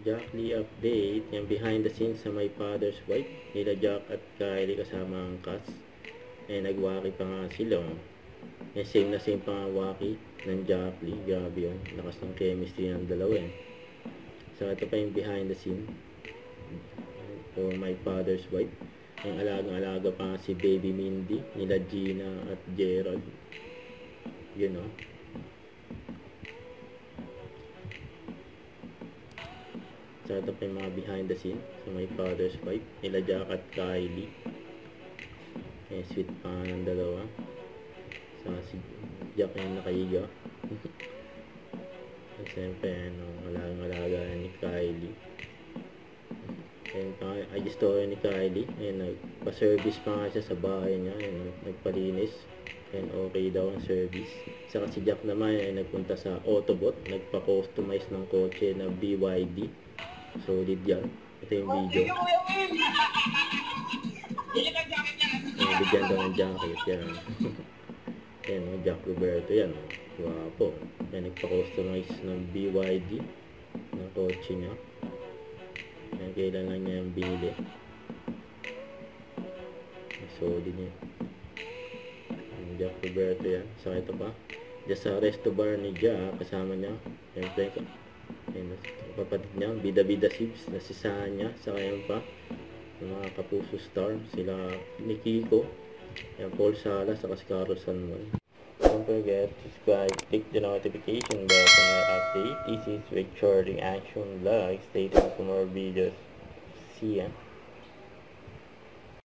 Jack Lee update, yung behind the scenes sa My Father's Wife, nila Jack at Kylie kasama ang cast. Nagwaki pa nga sila. Same na same pa nga waki ng Jack Lee. Grabe yun. Lakas ng chemistry ng dalawa So ito pa yung behind the scene for My Father's Wife. Yung alagang-alaga pa nga si Baby Mindy, nila Gina at Gerald. Yun So ito pa yung mga behind the scene sa My Father's Wife, nila Jack at Kylie. Sweet pa ng dalawa. Si Jack yung nakahiga. At siyempre alagang-alaga ni Kylie. Ay story ni Kylie. Nagpa-service pa nga siya sa bahay niya. Nagpalinis. Okay daw ang service. Saka si Jack naman nagpunta sa Autobot. Nagpa-customize ng kotse na BYD. Solid yan. Ito yung video. Bigyan daw ng jacket. Yan. Jack Roberto yan. Guwapo. Nagpa-customize ng BYD ng kotse niya. Kailan lang niya yung binili. Solid niya. Jack Roberto yan. Saka ito pa. Diyan sa resto bar ni Jack, kasama niya. Siyempre, kapatid niya, Bida Sibs, na si Sanya, saka yan pa, yung mga Kapuso Star, sila ni Kiko, Paul Sala, saka si Carlos Sanman. Don't forget to subscribe, click the notification bell for more update. This is Recording Action Vlog. Stay tuned for more videos. See ya.